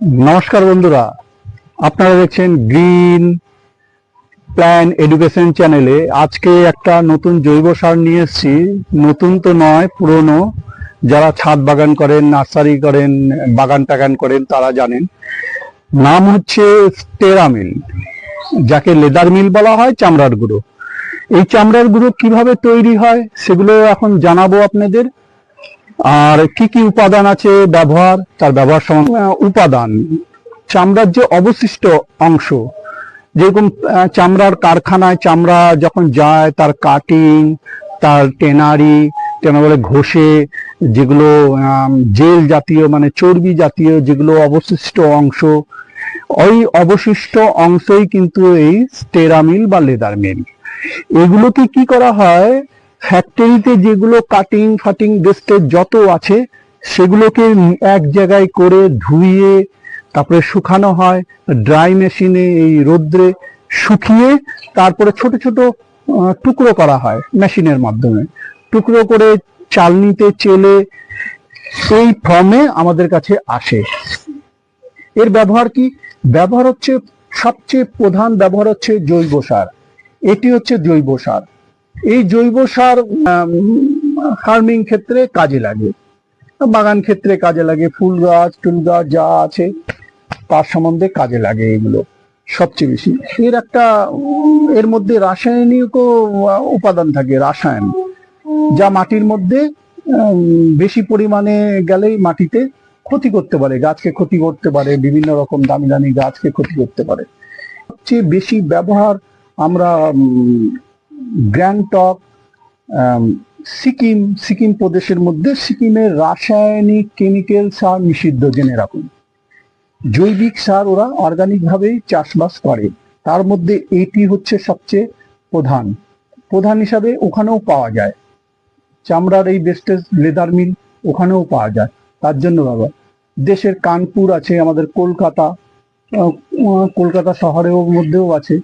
নমস্কার বন্ধুরা, আপনারা দেখছেন গ্রিন প্ল্যান এডুকেশন চ্যানেলে। আজকে একটা নতুন জৈব সার নিয়ে এসেছি। নতুন তো নয়, পুরনো। যারা ছাদ বাগান করেন, নার্সারি করেন, বাগান টাগান করেন তারা জানেন। নাম হচ্ছে স্টেরামিল, যাকে লেদার মিল বলা হয়, চামড়ার গুঁড়ো। এই চামড়ার গুঁড়ো কিভাবে তৈরি হয় সেগুলো এখন জানাবো আপনাদের। আর কি কি উপাদান আছে, তার ব্যবহার সম্বন্ধে। উপাদান: চামড়ার যে অবশিষ্ট অংশ, যেরকম চামড়ার কারখানায় চামড়া যখন যায়, তার কাটিং, তার টেনারি, বলে ঘষে যেগুলো জেল জাতীয় মানে চর্বি জাতীয় যেগুলো অবশিষ্ট অংশ, ওই অবশিষ্ট অংশই কিন্তু এই স্টেরামিল বা লেদার মিল। এগুলোকে কি করা হয়, ফ্যাক্টরিতে যেগুলো কাটিং ফাটিং ওয়েস্টেজ যত আছে সেগুলোকে এক জায়গায় করে ধুইয়ে তারপরে শুকানো হয় ড্রাই মেশিনে, এই রোদ্রে শুকিয়ে তারপরে ছোট ছোট টুকরো করা হয় মেশিনের মাধ্যমে। টুকরো করে চালনিতে চেলে এই ফর্মে আমাদের কাছে আসে। এর ব্যবহার কি? ব্যবহার হচ্ছে, সবচেয়ে প্রধান ব্যবহার হচ্ছে জৈব সার। এটি হচ্ছে জৈব সার। এই জৈব সার ফার্মিং ক্ষেত্রে কাজে লাগে, বাগান ক্ষেত্রে কাজে লাগে, ফুল গাছ টুল গাছ যা আছে তার সম্বন্ধে কাজে লাগে এগুলো সবচেয়ে বেশি। এর মধ্যে রাসায়নিক উপাদান থাকে, রসায়ন, যা মাটির মধ্যে বেশি পরিমাণে গেলেই মাটিতে ক্ষতি করতে পারে, গাছকে ক্ষতি করতে পারে, বিভিন্ন রকম দামি দামি গাছকে ক্ষতি করতে পারে। সবচেয়ে বেশি ব্যবহার আমরা গ্যাংটক, সিকিম প্রদেশের মধ্যে, সিকিমের রাসায়নিক কেমিক্যাল সার নিষিদ্ধ, জেনে রাখুন। জৈবিক সার ওরা অর্গানিক ভাবেই চাষবাস করে। তার মধ্যে এটি হচ্ছে সবচেয়ে প্রধান হিসাবে ওখানেও পাওয়া যায়। চামড়ার এই বেস্টেজ লেদার মিল ওখানেও পাওয়া যায়, তার জন্য ব্যবহার। দেশের কানপুর আছে, আমাদের কলকাতা শহরের মধ্যেও আছে,